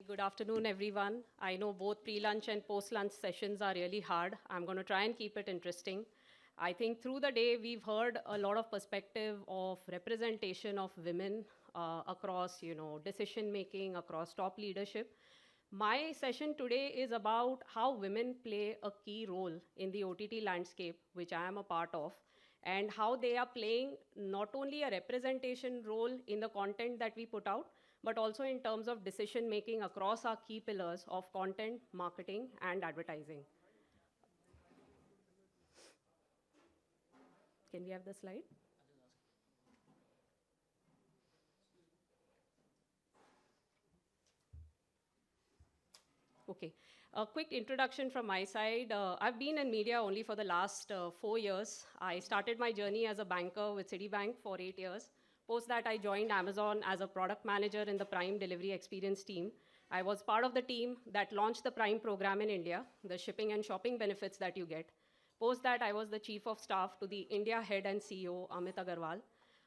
Good afternoon, everyone. I know both pre-lunch and post-lunch sessions are really hard. I'm going to try and keep it interesting. I think through the day, we've heard a lot of perspective of representation of women across, decision-making, across top leadership. My session today is about how women play a key role in the OTT landscape, which I am a part of, and how they are playing not only a representation role in the content that we put out, but also in terms of decision making across our key pillars of content, marketing, and advertising. Can we have the slide? Okay. A quick introduction from my side. I've been in media only for the last 4 years. I started my journey as a banker with Citibank for 8 years. Post that, I joined Amazon as a product manager in the Prime Delivery Experience team. I was part of the team that launched the Prime program in India, the shipping and shopping benefits that you get. Post that, I was the chief of staff to the India head and CEO, Amit Agarwal.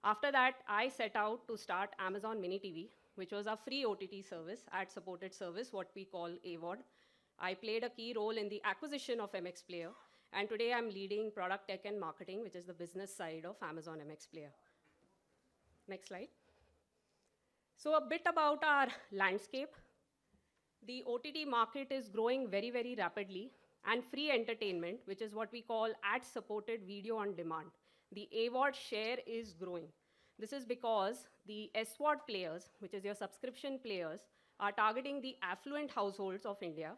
After that, I set out to start Amazon Mini TV, which was a free OTT service, ad-supported service, what we call AVOD. I played a key role in the acquisition of MX Player, and today I'm leading product tech and marketing, which is the business side of Amazon MX Player. Next slide. So a bit about our landscape. The OTT market is growing very, very rapidly, and free entertainment, which is what we call ad-supported video on demand, the AVOD share is growing. This is because the SVOD players, which is your subscription players, are targeting the affluent households of India,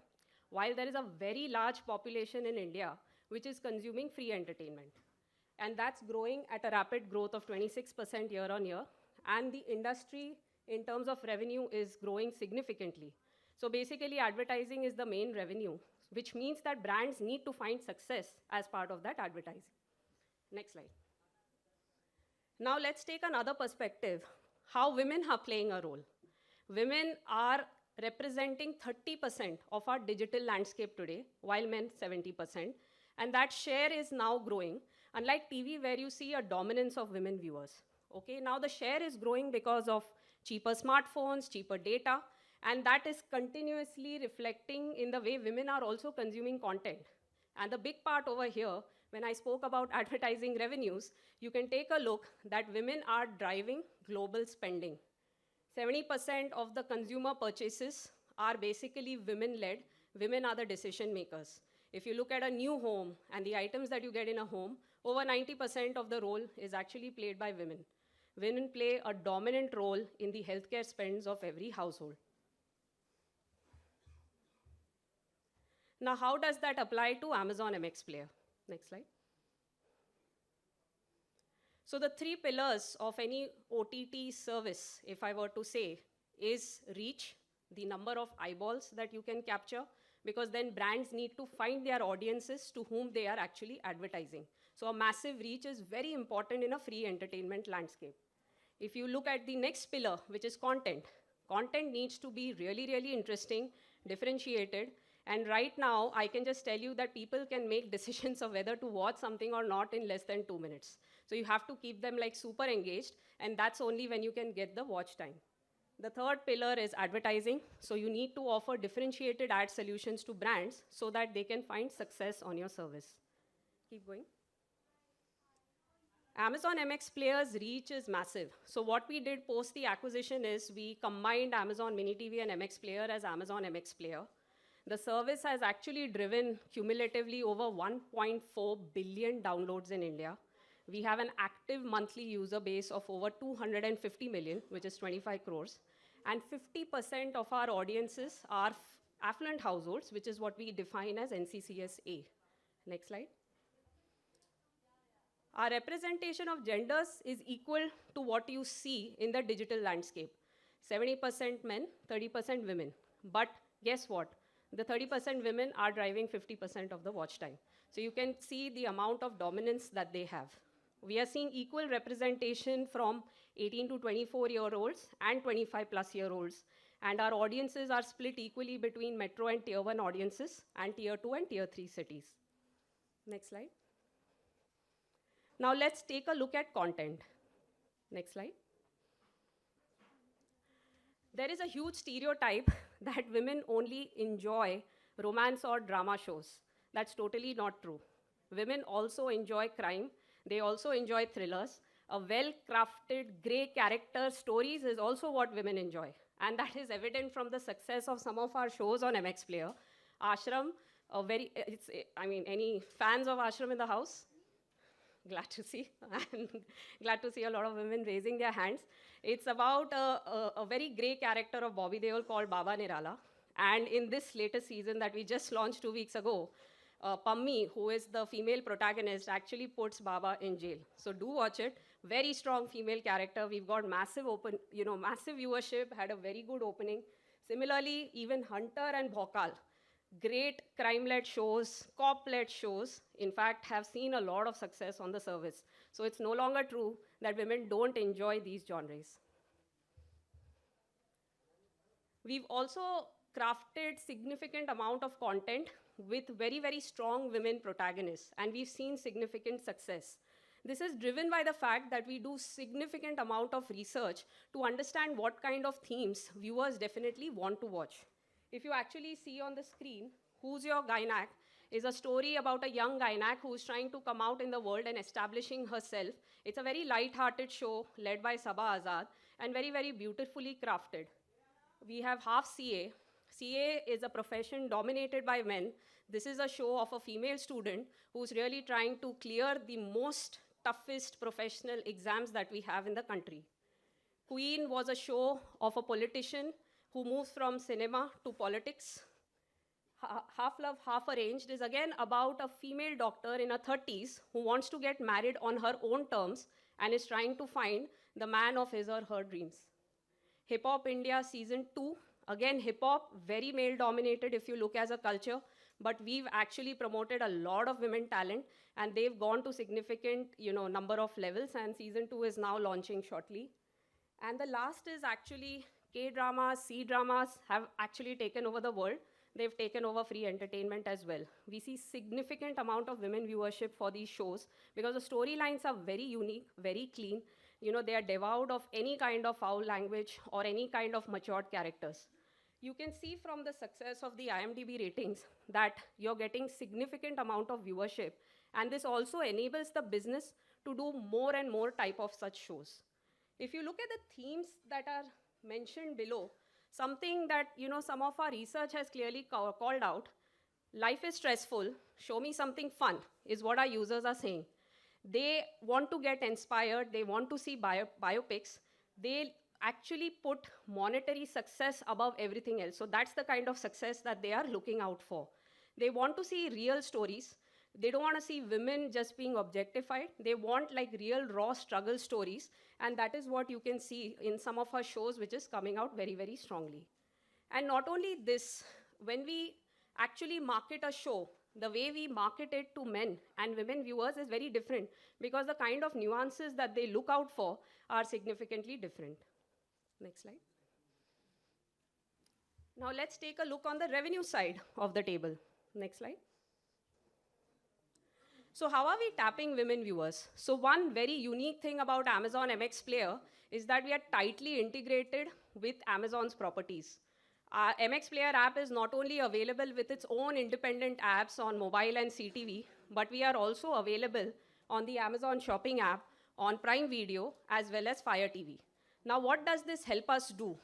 while there is a very large population in India which is consuming free entertainment. And that's growing at a rapid growth of 26% year on year. And the industry, in terms of revenue, is growing significantly. So basically, advertising is the main revenue, which means that brands need to find success as part of that advertising. Next slide. Now let's take another perspective, how women are playing a role. Women are representing 30% of our digital landscape today, while men 70%. And that share is now growing, unlike TV where you see a dominance of women viewers. Okay, now the share is growing because of cheaper smartphones, cheaper data, and that is continuously reflecting in the way women are also consuming content. And the big part over here, when I spoke about advertising revenues, you can take a look that women are driving global spending. 70% of the consumer purchases are basically women-led. Women are the decision makers. If you look at a new home and the items that you get in a home, over 90% of the role is actually played by women. Women play a dominant role in the healthcare spends of every household. Now, how does that apply to Amazon MX Player? Next slide. So the three pillars of any OTT service, if I were to say, is reach, the number of eyeballs that you can capture, because then brands need to find their audiences to whom they are actually advertising. So a massive reach is very important in a free entertainment landscape. If you look at the next pillar, which is content, content needs to be really, really interesting, differentiated. And right now, I can just tell you that people can make decisions of whether to watch something or not in less than 2 minutes. So you have to keep them like super engaged, and that's only when you can get the watch time. The third pillar is advertising. So you need to offer differentiated ad solutions to brands so that they can find success on your service. Keep going. Amazon MX Player's reach is massive. So what we did post the acquisition is we combined Amazon Mini TV and MX Player as Amazon MX Player. The service has actually driven cumulatively over 1.4 billion downloads in India. We have an active monthly user base of over 250 million, which is 25 crores. And 50% of our audiences are affluent households, which is what we define as NCCS-A. Next slide. Our representation of genders is equal to what you see in the digital landscape. 70% men, 30% women. But guess what? The 30% women are driving 50% of the watch time. So you can see the amount of dominance that they have. We are seeing equal representation from 18 to 24-year-olds and 25-plus-year-olds. And our audiences are split equally between metro and tier 1 audiences and tier 2 and tier 3 cities. Next slide. Now let's take a look at content. Next slide. There is a huge stereotype that women only enjoy romance or drama shows. That's totally not true. Women also enjoy crime, they also enjoy thrillers. A well crafted, grey character stories is also what women enjoy. And that is evident from the success of some of our shows on MX Player. Ashram, I mean, any fans of Ashram in the house? Glad to see, and glad to see a lot of women raising their hands. It's about a very grey character of Bobby Deol called Baba Nirala. And in this latest season that we just launched 2 weeks ago, Pammi, who is the female protagonist, actually puts Baba in jail. So do watch it. Very strong female character. We've got massive viewership, had a very good opening. Similarly, even Hunter and Bhokal, great crime-led shows, cop-led shows, in fact, have seen a lot of success on the service. So it's no longer true that women don't enjoy these genres. We've also crafted significant amount of content with very, very strong women protagonists, and we've seen significant success. This is driven by the fact that we do significant amount of research to understand what kind of themes viewers definitely want to watch. If you actually see on the screen, Who's Your Gynac is a story about a young gynac who's trying to come out in the world and establishing herself. It's a very light-hearted show led by Sabah Azad and very, very beautifully crafted. We have half CA. CA is a profession dominated by men. This is a show of a female student who's really trying to clear the most toughest professional exams that we have in the country. Queen was a show of a politician who moves from cinema to politics. Half Love, Half Arranged is again about a female doctor in her 30s who wants to get married on her own terms and is trying to find the man of his or her dreams. Hip Hop India Season 2, again hip hop, very male dominated if you look as a culture, but we've actually promoted a lot of women talent and they've gone to significant number of levels, and Season 2 is now launching shortly. And the last is actually K-dramas, C-dramas have actually taken over the world. They've taken over free entertainment as well. We see significant amount of women viewership for these shows because the storylines are very unique, very clean. They are devoid of any kind of foul language or any kind of matured characters. You can see from the success of the IMDb ratings that you're getting significant amount of viewership, and this also enables the business to do more and more type of such shows. If you look at the themes that are mentioned below, something that some of our research has clearly called out, life is stressful, show me something fun, is what our users are saying. They want to get inspired, they want to see biopics, they actually put monetary success above everything else. So that's the kind of success that they are looking out for. They want to see real stories. They don't want to see women just being objectified. They want like real raw struggle stories. And that is what you can see in some of our shows, which is coming out very, very strongly. And not only this, when we actually market a show, the way we market it to men and women viewers is very different because the kind of nuances that they look out for are significantly different. Next slide. Now let's take a look on the revenue side of the table. Next slide. So how are we tapping women viewers? So one very unique thing about Amazon MX Player is that we are tightly integrated with Amazon's properties. Our MX Player app is not only available with its own independent apps on mobile and CTV, but we are also available on the Amazon Shopping app, on Prime Video, as well as Fire TV. Now, what does this help us do?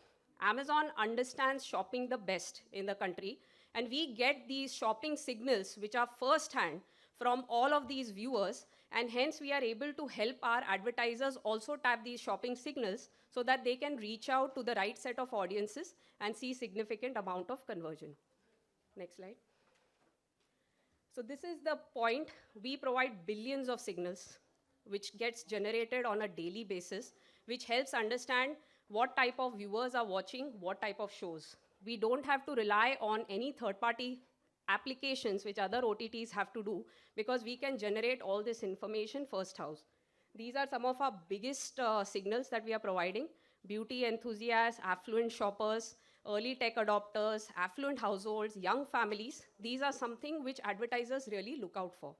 Amazon understands shopping the best in the country, and we get these shopping signals, which are first-hand from all of these viewers, and hence we are able to help our advertisers also tap these shopping signals so that they can reach out to the right set of audiences and see significant amount of conversion. Next slide. So this is the point. We provide billions of signals, which gets generated on a daily basis, which helps understand what type of viewers are watching what type of shows. We don't have to rely on any third-party applications which other OTTs have to do because we can generate all this information first house. These are some of our biggest signals that we are providing: beauty enthusiasts, affluent shoppers, early tech adopters, affluent households, young families. These are something which advertisers really look out for.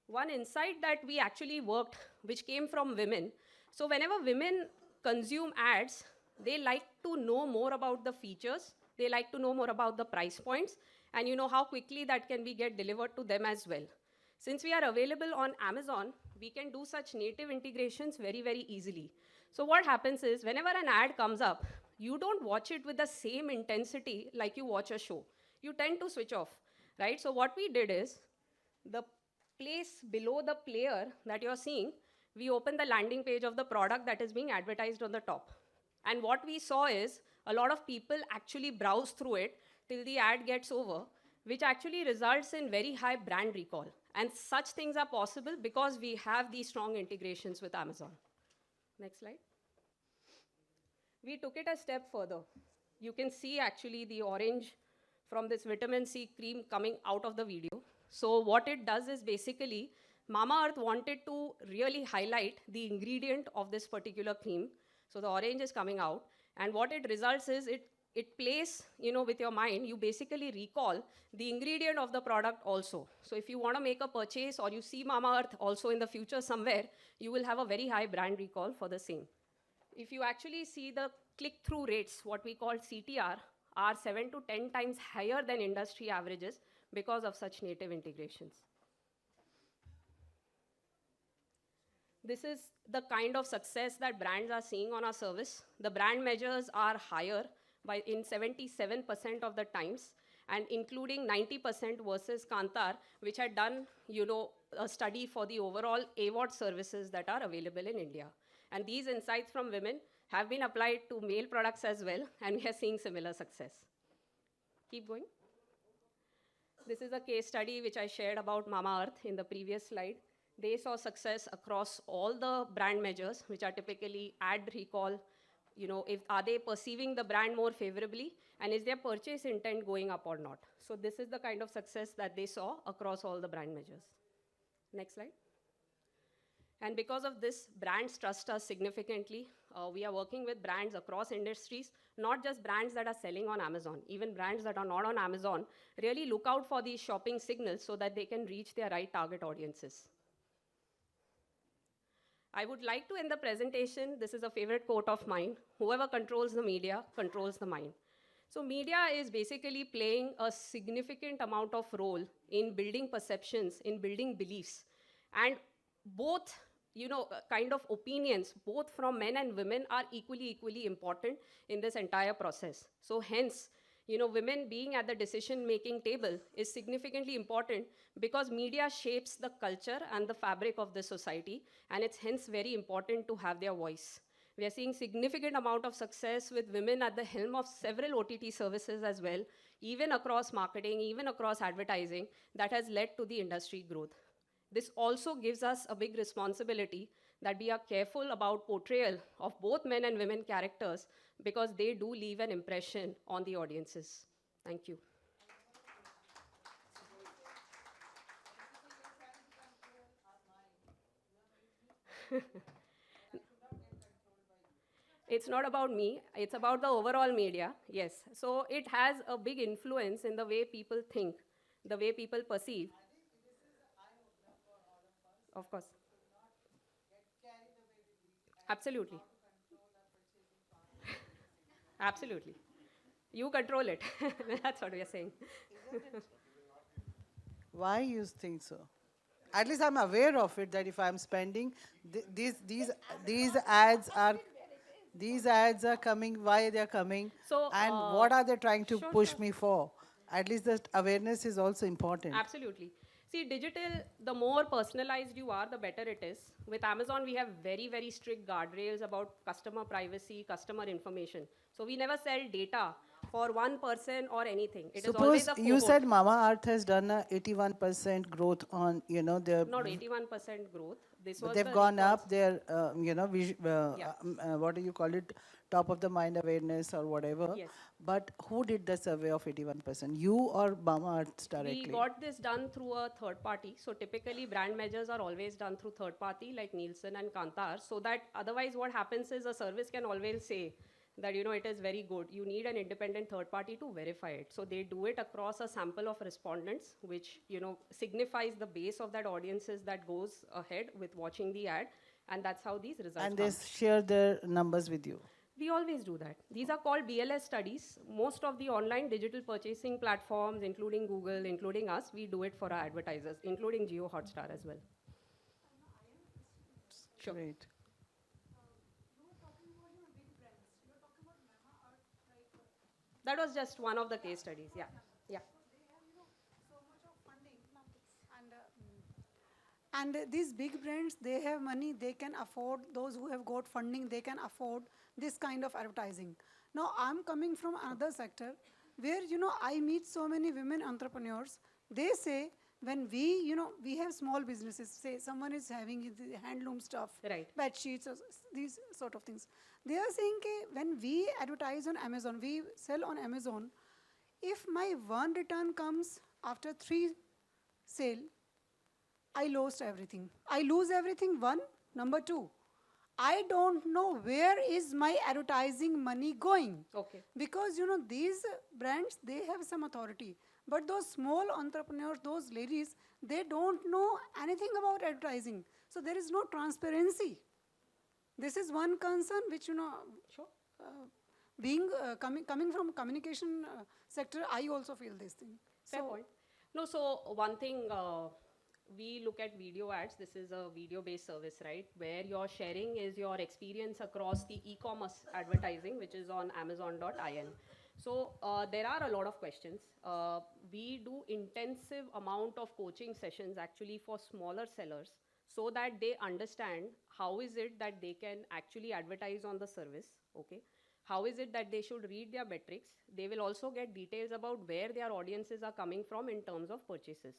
One insight that we actually worked, which came from women. So whenever women consume ads, They like to know more about the features. They like to know more about the price points and how quickly that can be get delivered to them as well. Since we are available on Amazon, we can do such native integrations very, very easily. So what happens is whenever an ad comes up, you don't watch it with the same intensity like you watch a show. You tend to switch off, right? So what we did is the place below the player that you're seeing, we open the landing page of the product that is being advertised on the top. And what we saw is a lot of people actually browse through it till the ad gets over, which actually results in very high brand recall. And such things are possible because we have these strong integrations with Amazon. Next slide. We took it a step further. You can see actually the orange from this vitamin C cream coming out of the video. So what it does is basically, Mamaearth wanted to really highlight the ingredient of this particular cream. So the orange is coming out. And what it results is it plays, with your mind, you basically recall the ingredient of the product also. So if you want to make a purchase or you see Mamaearth also in the future somewhere, you will have a very high brand recall for the same. If you actually see the click-through rates, what we call CTR, are 7 to 10 times higher than industry averages because of such native integrations. This is the kind of success that brands are seeing on our service. The brand measures are higher in 77% of the times, and including 90% versus Kantar, which had done a study for the overall AWOD services that are available in India. And these insights from women have been applied to male products as well, and we are seeing similar success. Keep going. This is a case study which I shared about Mamaearth in the previous slide. They saw success across all the brand measures, which are typically ad recall, are they perceiving the brand more favorably, and is their purchase intent going up or not? So this is the kind of success that they saw across all the brand measures. Next slide. And because of this, brands trust us significantly. We are working with brands across industries, not just brands that are selling on Amazon. Even brands that are not on Amazon really look out for these shopping signals so that they can reach their right target audiences. I would like to end the presentation. This is a favorite quote of mine. Whoever controls the media controls the mind. So media is basically playing a significant amount of role in building perceptions, in building beliefs. And both kind of opinions, both from men and women, are equally important in this entire process. So hence, women being at the decision-making table is significantly important because media shapes the culture and the fabric of the society, and it's hence very important to have their voice. We are seeing significant amount of success with women at the helm of several OTT services as well, even across marketing, even across advertising, that has led to the industry growth. This also gives us a big responsibility that we are careful about portrayal of both men and women characters because they do leave an impression on the audiences. Thank you. It's not about me, it's about the overall media, yes. So it has a big influence in the way people think, the way people perceive. Of course. Absolutely. Absolutely. You control it. That's what we are saying. Why you think so? At least I'm aware of it, that if I'm spending, these ads are coming, why they're coming, So, and what are they trying to sure, push sure. me for? At least the awareness is also important. Absolutely. See, digital, the more personalized you are, the better it is. With Amazon, we have very strict guardrails about customer privacy, customer information. So we never sell data for one person or anything. It is always Suppose a you cohort. said Mamaearth has done a 81% growth on, their, Not 81% growth. This but was they've the gone recalls. up their, Yeah. what do you call it, top of the mind awareness or whatever. Yes. But who did the survey of 81%? You or Mamaearth directly? We got this done through a third party. So typically brand measures are always done through third party like Nielsen and Kantar, so that otherwise what happens is a service can always say that it is very good. You need an independent third party to verify it. So they do it across a sample of respondents, which signifies the base of that audiences that goes ahead with watching the ad, and that's how these results And come. they share their numbers with you. We always do that. These are called BLS studies. Most of the online digital purchasing platforms, including Google, including us, we do it for our advertisers, including Jio Hotstar as well. Sure. Great. That was just one of the case studies. Yeah. Yeah. And these big brands, they have money, they can afford, those who have got funding, they can afford this kind of advertising. Now, I'm coming from another sector where, I meet so many women entrepreneurs. They say, when we have small businesses, say someone is having the handloom stuff, Right. bed sheets, or these sort of things. They are saying, when we advertise on Amazon, we sell on Amazon, if my one return comes after 3 sale, I lost everything. I lose everything, one. Number two, I don't know where is my advertising money going. Okay. Because, these brands, they have some authority. But those small entrepreneurs, those ladies, they don't know anything about advertising. So there is no transparency. This is one concern which, Sure. coming from communication sector, I also feel this thing. Fair point. No, so one thing, we look at video ads. This is a video-based service, right? Where your sharing is your experience across the e-commerce advertising, which is on Amazon.in. So there are a lot of questions. We do intensive amount of coaching sessions actually for smaller sellers so that they understand how is it that they can actually advertise on the service, okay? How is it that they should read their metrics? They will also get details about where their audiences are coming from in terms of purchases.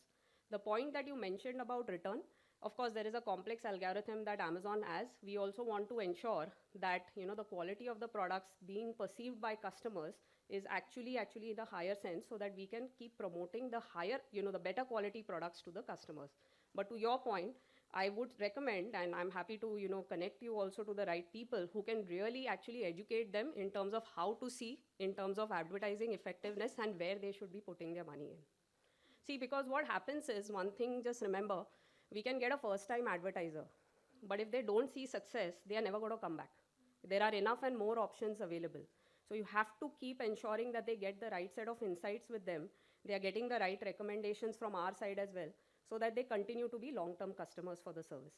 The point that you mentioned about return, of course, there is a complex algorithm that Amazon has. We also want to ensure that the quality of the products being perceived by customers is actually the higher sense, so that we can keep promoting the higher, the better quality products to the customers. But to your point, I would recommend, and I'm happy to connect you also to the right people who can really actually educate them in terms of how to see, in terms of advertising effectiveness, and where they should be putting their money in. See, because what happens is, one thing, just remember, we can get a first-time advertiser, but if they don't see success, they are never going to come back. There are enough and more options available. So you have to keep ensuring that they get the right set of insights with them. They are getting the right recommendations from our side as well, so that they continue to be long-term customers for the service.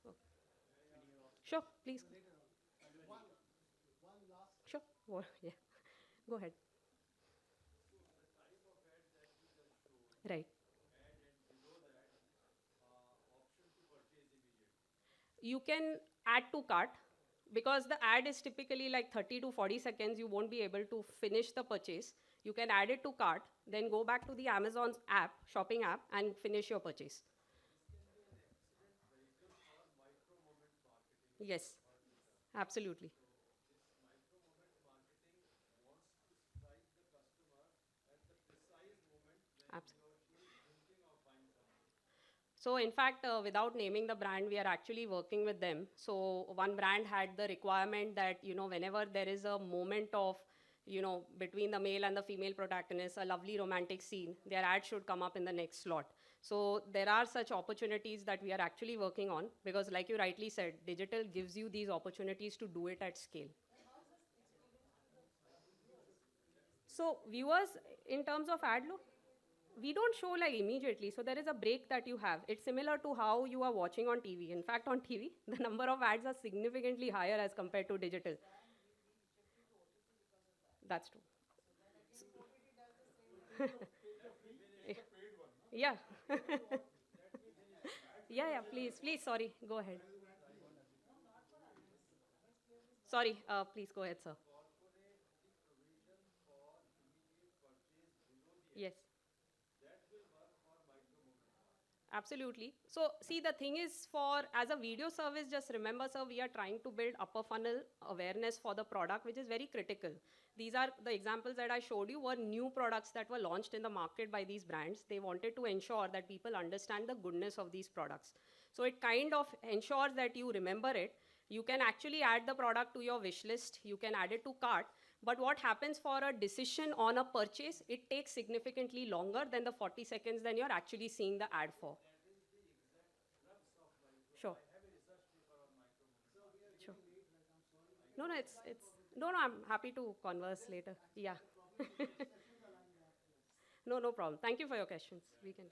Oh. Sure, please. Sure. Yeah. Go ahead. Right. You can add to cart, because the ad is typically like 30 to 40 seconds. You won't be able to finish the purchase. You can add it to cart, then go back to the Amazon's app, shopping app, and finish your purchase. Yes, absolutely. Absolutely. So in fact, without naming the brand, we are actually working with them. So one brand had the requirement that, whenever there is a moment of, between the male and the female protagonist, a lovely romantic scene, their ad should come up in the next slot. So there are such opportunities that we are actually working on, because like you rightly said, digital gives you these opportunities to do it at scale. So viewers, in terms of ad load, we don't show like immediately. So there is a break that you have. It's similar to how you are watching on TV. In fact, on TV, the number of ads are significantly higher as compared to digital. That's true. Yeah. Yeah, yeah, please, sorry, go ahead. Sorry, please go ahead, sir. Yes. Absolutely. So see, the thing is, for as a video service, just remember, sir, we are trying to build upper funnel awareness for the product, which is very critical. These are the examples that I showed you were new products that were launched in the market by these brands. They wanted to ensure that people understand the goodness of these products. So it kind of ensures that you remember it. You can actually add the product to your wish list. You can add it to cart. But what happens for a decision on a purchase, it takes significantly longer than the 40 seconds than you're actually seeing the ad for. Sure. No, no, no, no, I'm happy to converse later. Yeah. No, no problem. Thank you for your questions. We can.